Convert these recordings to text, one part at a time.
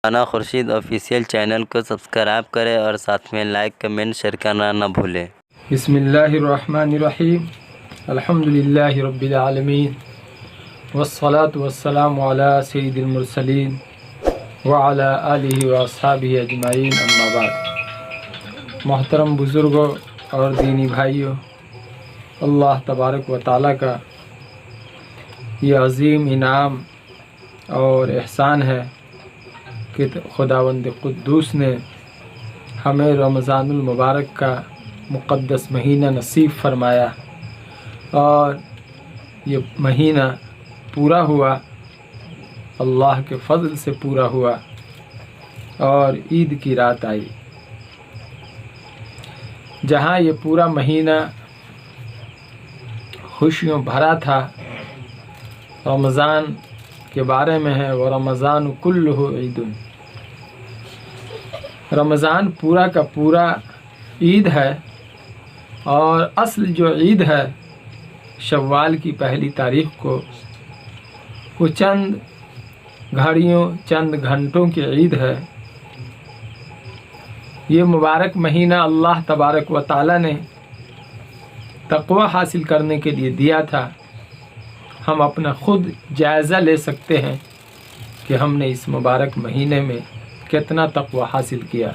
Rana Khurshid official channel کو subscribe کریں اور ساتھ میں لائک کمنٹ شیئر کرنا نہ بھولیں۔ بسم اللہ الرحمن الرحیم، الحمد للہ رب العالمین، والصلاة والسلام علی سید المرسلین وعلی آلہ واصحابہ اجمعین، اما بعد۔ محترم بزرگوں اور دینی بھائیوں، اللہ تبارک و تعالیٰ کا یہ عظیم انعام اور احسان ہے کہ خداوند قدوس نے ہمیں رمضان المبارک کا مقدس مہینہ نصیب فرمایا، اور یہ مہینہ پورا ہوا، اللہ کے فضل سے پورا ہوا، اور عید کی رات آئی۔ جہاں یہ پورا مہینہ خوشیوں بھرا تھا، رمضان کے بارے میں ہے، وَرَمَضَانُ كُلُّهُ عِيدٌ، رمضان پورا کا پورا عید ہے، اور اصل جو عید ہے شوال کی پہلی تاریخ کو، وہ چند گھڑیوں چند گھنٹوں کی عید ہے۔ یہ مبارک مہینہ اللہ تبارک و تعالیٰ نے تقوی حاصل کرنے کے لیے دیا تھا۔ ہم اپنا خود جائزہ لے سکتے ہیں کہ ہم نے اس مبارک مہینے میں کتنا تقوی حاصل کیا،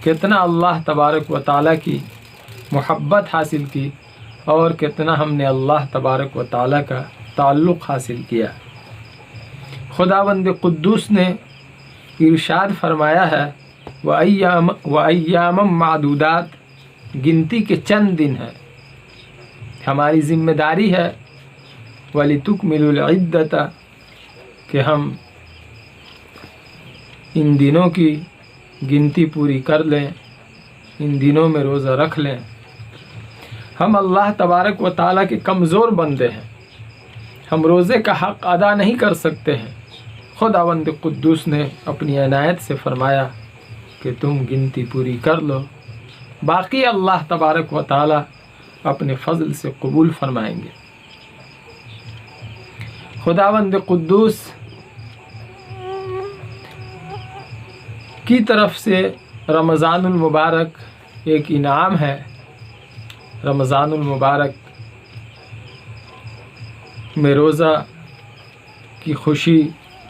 کتنا اللہ تبارک و تعالیٰ کی محبت حاصل کی، اور کتنا ہم نے اللہ تبارک و تعالیٰ کا تعلق حاصل کیا۔ خداوند قدوس نے ارشاد فرمایا ہے، وَأَيَّامًا مَّعْدُودَاتٍ، گنتی کے چند دن ہیں۔ ہماری ذمہ داری ہے وَلِتُكْمِلُوا الْعِدَّةَ، کہ ہم ان دنوں کی گنتی پوری کر لیں، ان دنوں میں روزہ رکھ لیں۔ ہم اللہ تبارک و تعالیٰ کے کمزور بندے ہیں، ہم روزے کا حق ادا نہیں کر سکتے ہیں۔ خداوند قدوس نے اپنی عنایت سے فرمایا کہ تم گنتی پوری کر لو، باقی اللہ تبارک و تعالیٰ اپنے فضل سے قبول فرمائیں گے۔ خداوند قدوس کی طرف سے رمضان المبارک ایک انعام ہے۔ رمضان المبارک میں روزہ کی خوشی،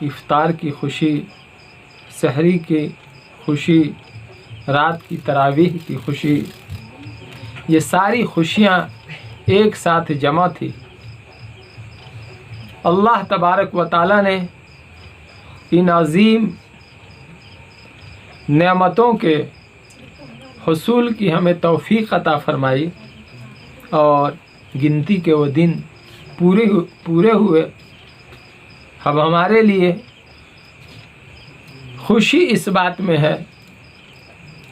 افطار کی خوشی، سحری کی خوشی، رات کی تراویح کی خوشی، یہ ساری خوشیاں ایک ساتھ جمع تھی۔ اللہ تبارک و تعالیٰ نے ان عظیم نعمتوں کے حصول کی ہمیں توفیق عطا فرمائی، اور گنتی کے وہ دن پورے ہوئے۔ اب ہمارے لیے خوشی اس بات میں ہے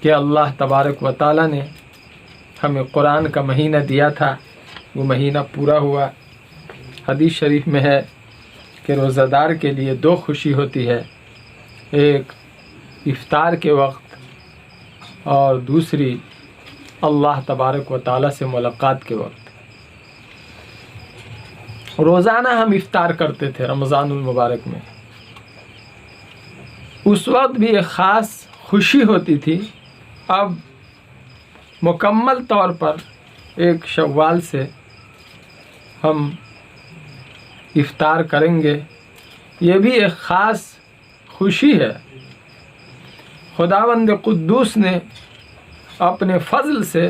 کہ اللہ تبارک و تعالیٰ نے ہمیں قرآن کا مہینہ دیا تھا، وہ مہینہ پورا ہوا۔ حدیث شریف میں ہے کہ روزہ دار کے لیے دو خوشی ہوتی ہے، ایک افطار کے وقت، اور دوسری اللہ تبارک و تعالیٰ سے ملاقات کے وقت۔ روزانہ ہم افطار کرتے تھے رمضان المبارک میں، اس وقت بھی ایک خاص خوشی ہوتی تھی۔ اب مکمل طور پر ایک شوال سے ہم افطار کریں گے، یہ بھی ایک خاص خوشی ہے۔ خداوند قدوس نے اپنے فضل سے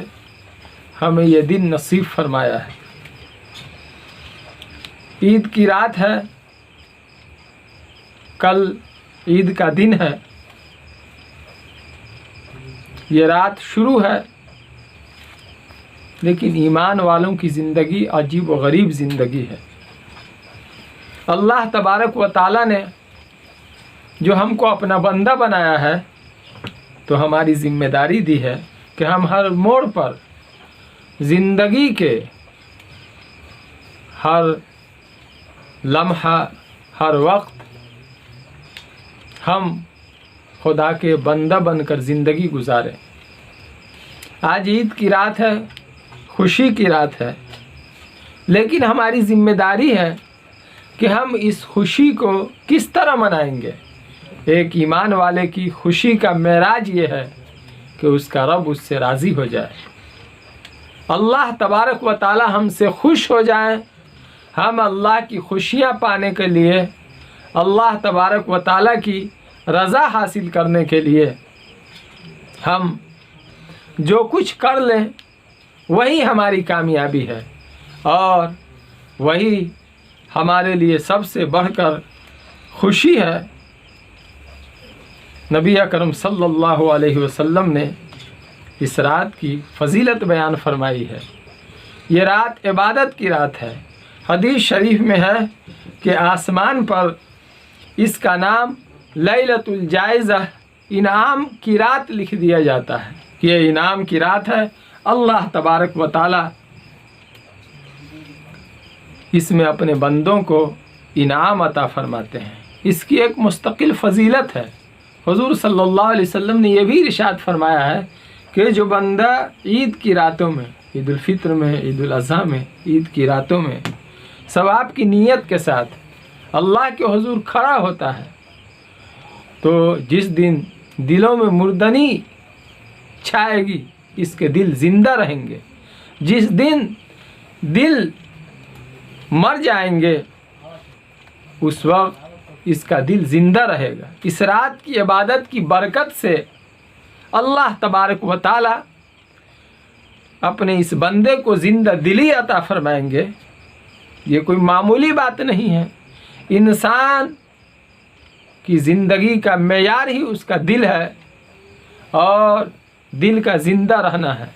ہمیں یہ دن نصیب فرمایا ہے۔ عید کی رات ہے، کل عید کا دن ہے، یہ رات شروع ہے، لیکن ایمان والوں کی زندگی عجیب و غریب زندگی ہے۔ اللہ تبارک و تعالیٰ نے جو ہم کو اپنا بندہ بنایا ہے، تو ہماری ذمہ داری دی ہے کہ ہم ہر موڑ پر، زندگی کے ہر لمحہ، ہر وقت ہم خدا کے بندہ بن کر زندگی گزاریں۔ آج عید کی رات ہے، خوشی کی رات ہے، لیکن ہماری ذمہ داری ہے کہ ہم اس خوشی کو کس طرح منائیں گے، ایک ایمان والے کی خوشی کا معراج یہ ہے کہ اس کا رب اس سے راضی ہو جائے، اللہ تبارک و تعالی ہم سے خوش ہو جائیں۔ ہم اللہ کی خوشیاں پانے کے لیے، اللہ تبارک و تعالی کی رضا حاصل کرنے کے لیے ہم جو کچھ کر لیں وہی ہماری کامیابی ہے، اور وہی ہمارے لیے سب سے بڑھ کر خوشی ہے۔ نبی اکرم صلی اللہ علیہ وسلم نے اس رات کی فضیلت بیان فرمائی ہے۔ یہ رات عبادت کی رات ہے۔ حدیث شریف میں ہے کہ آسمان پر اس کا نام لیلۃ الجائزہ، انعام کی رات لکھ دیا جاتا ہے۔ یہ انعام کی رات ہے، اللہ تبارک و تعالی اس میں اپنے بندوں کو انعام عطا فرماتے ہیں۔ اس کی ایک مستقل فضیلت ہے۔ حضور صلی اللہ علیہ وسلم نے یہ بھی ارشاد فرمایا ہے کہ جو بندہ عید کی راتوں میں، عید الفطر میں، عید الاضحیٰ میں، عید کی راتوں میں ثواب کی نیت کے ساتھ اللہ کے حضور کھڑا ہوتا ہے، تو جس دن دلوں میں مردنی چھائے گی اس کے دل زندہ رہیں گے، جس دن دل مر جائیں گے اس وقت اس کا دل زندہ رہے گا۔ اس رات کی عبادت کی برکت سے اللہ تبارک و تعالی اپنے اس بندے کو زندہ دلی عطا فرمائیں گے۔ یہ کوئی معمولی بات نہیں ہے۔ انسان کی زندگی کا معیار ہی اس کا دل ہے، اور دل کا زندہ رہنا ہے۔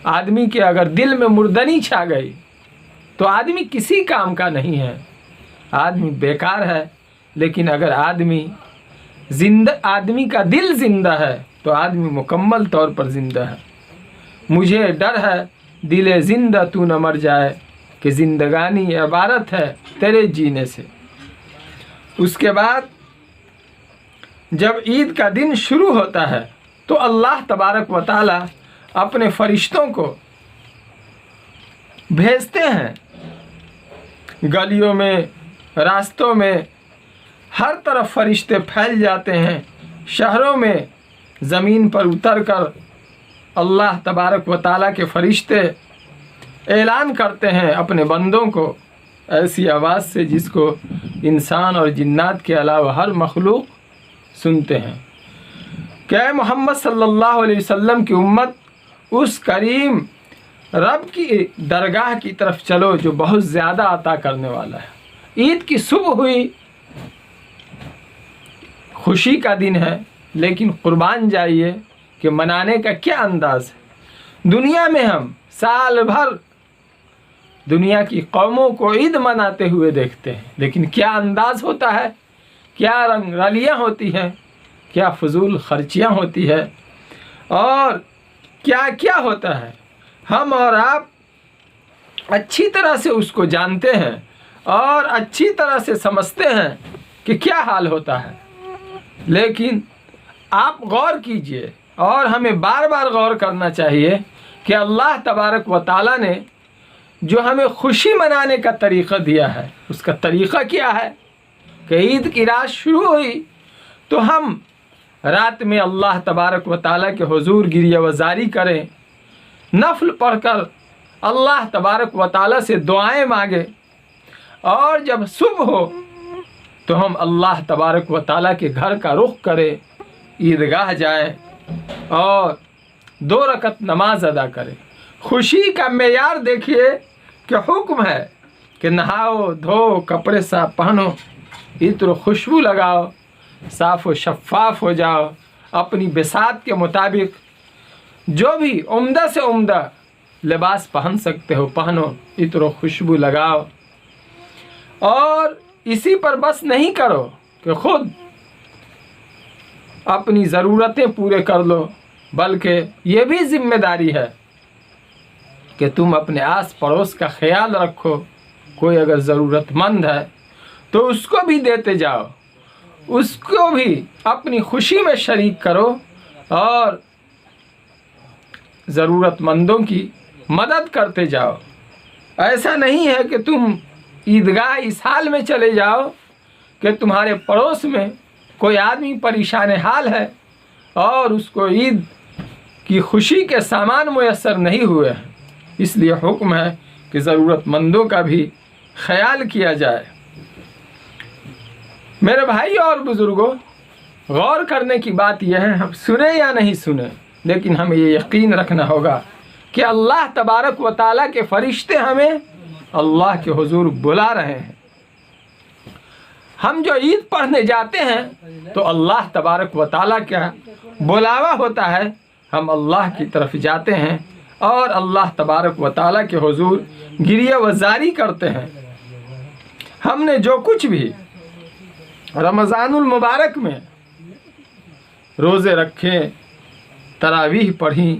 آدمی کے اگر دل میں مردنی چھا گئی تو آدمی کسی کام کا نہیں ہے، آدمی بیکار ہے۔ لیکن اگر آدمی کا دل زندہ ہے تو آدمی مکمل طور پر زندہ ہے۔ مجھے ڈر ہے دل زندہ تو نہ مر جائے، کہ زندگانی عبارت ہے تیرے جینے سے۔ اس کے بعد جب عید کا دن شروع ہوتا ہے تو اللہ تبارک و تعالی اپنے فرشتوں کو بھیجتے ہیں، گلیوں میں، راستوں میں، ہر طرف فرشتے پھیل جاتے ہیں۔ شہروں میں زمین پر اتر کر اللہ تبارک و تعالیٰ کے فرشتے اعلان کرتے ہیں اپنے بندوں کو ایسی آواز سے جس کو انسان اور جنات کے علاوہ ہر مخلوق سنتے ہیں، کہ اے محمد صلی اللہ علیہ وسلم کی امت، اس کریم رب کی درگاہ کی طرف چلو جو بہت زیادہ عطا کرنے والا ہے۔ عید کی صبح ہوئی، خوشی کا دن ہے، لیکن قربان جائیے کہ منانے کا کیا انداز ہے۔ دنیا میں ہم سال بھر دنیا کی قوموں کو عید مناتے ہوئے دیکھتے ہیں، لیکن کیا انداز ہوتا ہے، کیا رنگ رلیاں ہوتی ہیں، کیا فضول خرچیاں ہوتی ہے، اور کیا کیا ہوتا ہے۔ ہم اور آپ اچھی طرح سے اس کو جانتے ہیں اور اچھی طرح سے سمجھتے ہیں کہ کیا حال ہوتا ہے، لیکن آپ غور کیجئے، اور ہمیں بار بار غور کرنا چاہیے کہ اللہ تبارک و تعالیٰ نے جو ہمیں خوشی منانے کا طریقہ دیا ہے اس کا طریقہ کیا ہے، کہ عید کی رات شروع ہوئی تو ہم رات میں اللہ تبارک و تعالیٰ کے حضور گریہ وزاری کریں، نفل پڑھ کر اللہ تبارک و تعالیٰ سے دعائیں مانگیں، اور جب صبح ہو تو ہم اللہ تبارک و تعالیٰ کے گھر کا رخ کریں، عیدگاہ جائیں اور 2 رکعت نماز ادا کریں۔ خوشی کا معیار دیکھیے کہ حکم ہے کہ نہاؤ، دھو، کپڑے صاف پہنو، عطر و خوشبو لگاؤ، صاف و شفاف ہو جاؤ، اپنی بساط کے مطابق جو بھی عمدہ سے عمدہ لباس پہن سکتے ہو پہنو، عطر و خوشبو لگاؤ، اور اسی پر بس نہیں کرو کہ خود اپنی ضرورتیں پورے کر لو، بلکہ یہ بھی ذمہ داری ہے کہ تم اپنے آس پڑوس کا خیال رکھو، کوئی اگر ضرورت مند ہے تو اس کو بھی دیتے جاؤ، اس کو بھی اپنی خوشی میں شریک کرو، اور ضرورت مندوں کی مدد کرتے جاؤ۔ ایسا نہیں ہے کہ تم عیدگاہ اس حال میں چلے جاؤ کہ تمہارے پڑوس میں کوئی آدمی پریشان حال ہے اور اس کو عید کی خوشی کے سامان میسر نہیں ہوئے ہیں، اس لیے حکم ہے کہ ضرورت مندوں کا بھی خیال کیا جائے۔ میرے بھائی اور بزرگوں، غور کرنے کی بات یہ ہے، ہم سنیں یا نہیں سنیں، لیکن ہمیں یہ یقین رکھنا ہوگا کہ اللہ تبارک و تعالیٰ کے فرشتے ہمیں اللہ کے حضور بلا رہے ہیں۔ ہم جو عید پڑھنے جاتے ہیں تو اللہ تبارک و تعالیٰ کا بلاوا ہوتا ہے، ہم اللہ کی طرف جاتے ہیں اور اللہ تبارک و تعالیٰ کے حضور گریہ وزاری کرتے ہیں۔ ہم نے جو کچھ بھی رمضان المبارک میں روزے رکھے، تراویح پڑھی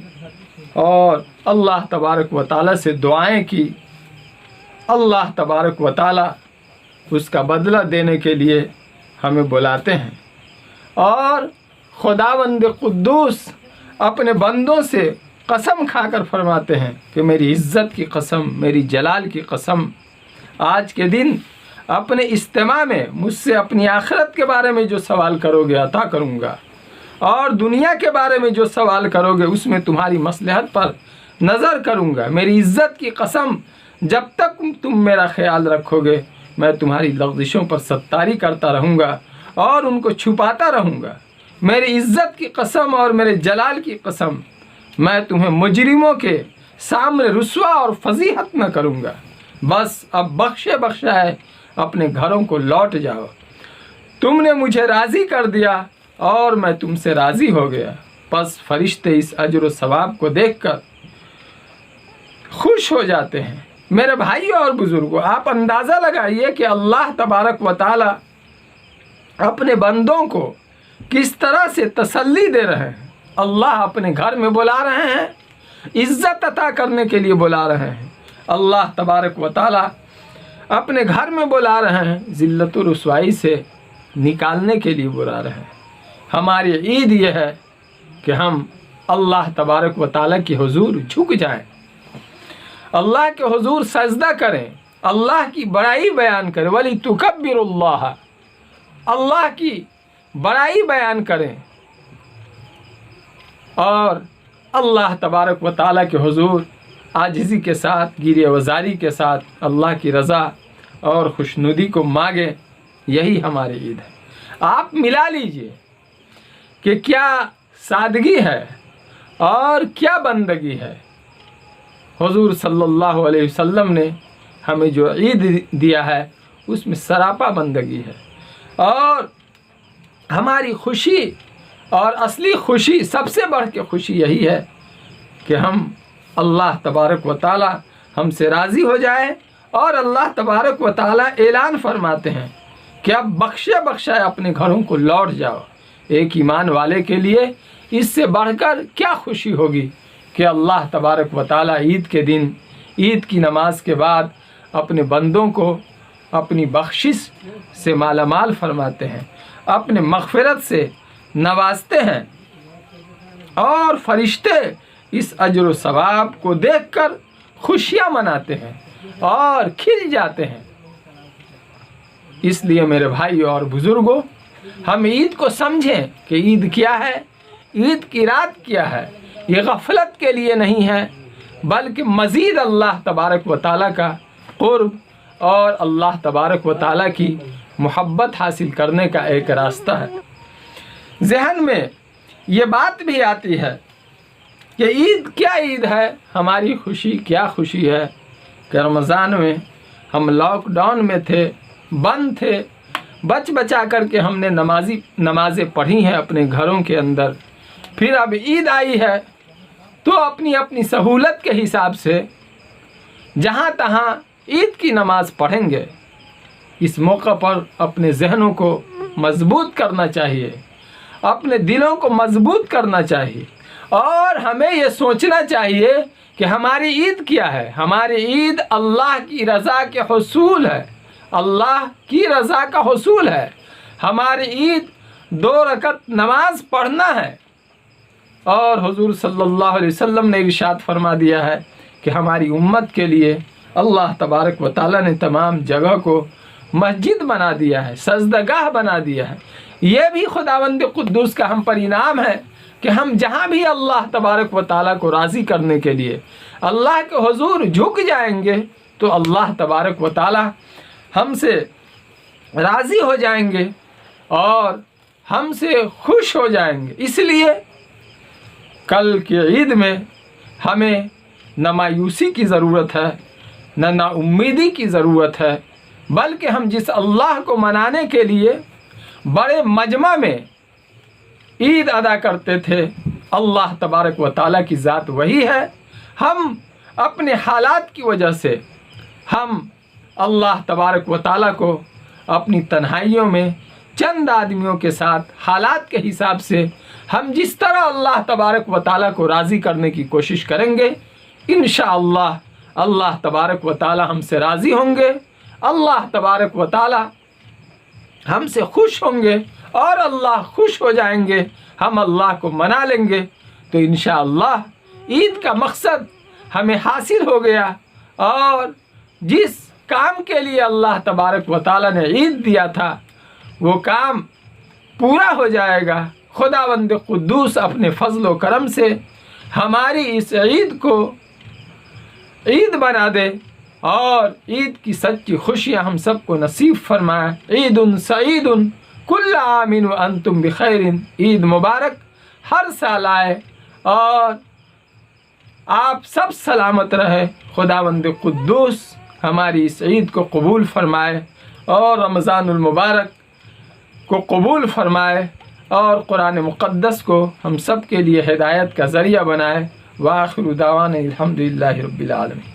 اور اللہ تبارک و تعالیٰ سے دعائیں کی، اللہ تبارک و تعالیٰ اس کا بدلہ دینے کے لیے ہمیں بلاتے ہیں، اور خداوند قدوس اپنے بندوں سے قسم کھا کر فرماتے ہیں کہ میری عزت کی قسم، میری جلال کی قسم، آج کے دن اپنے اجتماع میں مجھ سے اپنی آخرت کے بارے میں جو سوال کرو گے عطا کروں گا، اور دنیا کے بارے میں جو سوال کرو گے اس میں تمہاری مصلحت پر نظر کروں گا۔ میری عزت کی قسم، جب تک تم میرا خیال رکھو گے میں تمہاری لغزشوں پر ستاری کرتا رہوں گا اور ان کو چھپاتا رہوں گا۔ میری عزت کی قسم اور میرے جلال کی قسم، میں تمہیں مجرموں کے سامنے رسوا اور فضیحت نہ کروں گا۔ بس اب بخشا ہے، اپنے گھروں کو لوٹ جاؤ۔ تم نے مجھے راضی کر دیا اور میں تم سے راضی ہو گیا۔ پس فرشتے اس اجر و ثواب کو دیکھ کر خوش ہو جاتے ہیں۔ میرے بھائیوں اور بزرگوں، آپ اندازہ لگائیے کہ اللہ تبارک و تعالی اپنے بندوں کو کس طرح سے تسلی دے رہے ہیں۔ اللہ اپنے گھر میں بلا رہے ہیں، عزت عطا کرنے کے لیے بلا رہے ہیں۔ اللہ تبارک و تعالی اپنے گھر میں بلا رہے ہیں، ذلت و رسوائی سے نکالنے کے لیے بلا رہے ہیں۔ ہماری عید یہ ہے کہ ہم اللہ تبارک و تعالی کے حضور جھک جائیں، اللہ کے حضور سجدہ کریں، اللہ کی بڑائی بیان کریں، وَلِتُكَبِّرُوا اللَّهَ، اللہ کی بڑائی بیان کریں اور اللہ تبارک و تعالیٰ کے حضور عاجزی کے ساتھ، گریہ وزاری کے ساتھ اللہ کی رضا اور خوشنودی کو مانگیں۔ یہی ہماری عید ہے۔ آپ ملا لیجئے کہ کیا سادگی ہے اور کیا بندگی ہے۔ حضور صلی اللہ علیہ وسلم نے ہمیں جو عید دیا ہے اس میں سراپا بندگی ہے، اور ہماری خوشی اور اصلی خوشی، سب سے بڑھ کے خوشی یہی ہے کہ ہم اللہ تبارک و تعالی ہم سے راضی ہو جائے، اور اللہ تبارک و تعالی اعلان فرماتے ہیں کہ اب بخشا ہے، اپنے گھروں کو لوٹ جاؤ۔ ایک ایمان والے کے لیے اس سے بڑھ کر کیا خوشی ہوگی کہ اللہ تبارک و تعالی عید کے دن، عید کی نماز کے بعد اپنے بندوں کو اپنی بخشش سے مالا مال فرماتے ہیں، اپنے مغفرت سے نوازتے ہیں، اور فرشتے اس اجر و ثواب کو دیکھ کر خوشیاں مناتے ہیں اور کھل جاتے ہیں۔ اس لیے میرے بھائیو اور بزرگوں، ہم عید کو سمجھیں کہ عید کیا ہے، عید کی رات کیا ہے۔ یہ غفلت کے لیے نہیں ہے، بلکہ مزید اللہ تبارک و تعالیٰ کا قرب اور اللہ تبارک و تعالیٰ کی محبت حاصل کرنے کا ایک راستہ ہے۔ ذہن میں یہ بات بھی آتی ہے کہ عید کیا عید ہے، ہماری خوشی کیا خوشی ہے کہ رمضان میں ہم لاک ڈاؤن میں تھے، بند تھے، بچا کر کے ہم نے نمازیں پڑھی ہیں اپنے گھروں کے اندر۔ پھر اب عید آئی ہے تو اپنی سہولت کے حساب سے جہاں تہاں عید کی نماز پڑھیں گے۔ اس موقع پر اپنے ذہنوں کو مضبوط کرنا چاہیے، اپنے دلوں کو مضبوط کرنا چاہیے، اور ہمیں یہ سوچنا چاہیے کہ ہماری عید کیا ہے۔ ہماری عید اللہ کی رضا کے حصول ہے، اللہ کی رضا کا حصول ہے۔ ہماری عید 2 رکعت نماز پڑھنا ہے، اور حضور صلی اللہ علیہ وسلم نے ارشاد فرما دیا ہے کہ ہماری امت کے لیے اللہ تبارک و تعالیٰ نے تمام جگہ کو مسجد بنا دیا ہے، سجدگاہ بنا دیا ہے۔ یہ بھی خداوند قدوس کا ہم پر انعام ہے کہ ہم جہاں بھی اللہ تبارک و تعالیٰ کو راضی کرنے کے لیے اللہ کے حضور جھک جائیں گے تو اللہ تبارک و تعالیٰ ہم سے راضی ہو جائیں گے اور ہم سے خوش ہو جائیں گے۔ اس لیے کل کی عید میں ہمیں نہ مایوسی کی ضرورت ہے، نہ نا امیدی کی ضرورت ہے، بلکہ ہم جس اللہ کو منانے کے لیے بڑے مجمع میں عید ادا کرتے تھے، اللہ تبارک و تعالیٰ کی ذات وہی ہے۔ ہم اپنے حالات کی وجہ سے ہم اللہ تبارک و تعالیٰ کو اپنی تنہائیوں میں چند آدمیوں کے ساتھ حالات کے حساب سے ہم جس طرح اللہ تبارک و تعالیٰ کو راضی کرنے کی کوشش کریں گے، انشاءاللہ اللہ تبارک و تعالیٰ ہم سے راضی ہوں گے، اللہ تبارک و تعالیٰ ہم سے خوش ہوں گے اور اللہ خوش ہو جائیں گے، ہم اللہ کو منا لیں گے، تو انشاءاللہ عید کا مقصد ہمیں حاصل ہو گیا اور جس کام کے لیے اللہ تبارک و تعالیٰ نے عید دیا تھا وہ کام پورا ہو جائے گا۔ خداوند قدوس اپنے فضل و کرم سے ہماری اس عید کو عید بنا دے اور عید کی سچی خوشیاں ہم سب کو نصیب فرمائے۔ عید سعید کل عام وانتم بخیر، عید مبارک ہر سال آئے اور آپ سب سلامت رہے۔ خداوند قدوس ہماری اس عید کو قبول فرمائے اور رمضان المبارک کو قبول فرمائے اور قرآن مقدس کو ہم سب کے لیے ہدایت کا ذریعہ بنائے۔ وآخر دعوانا الحمدللہ رب العالمین۔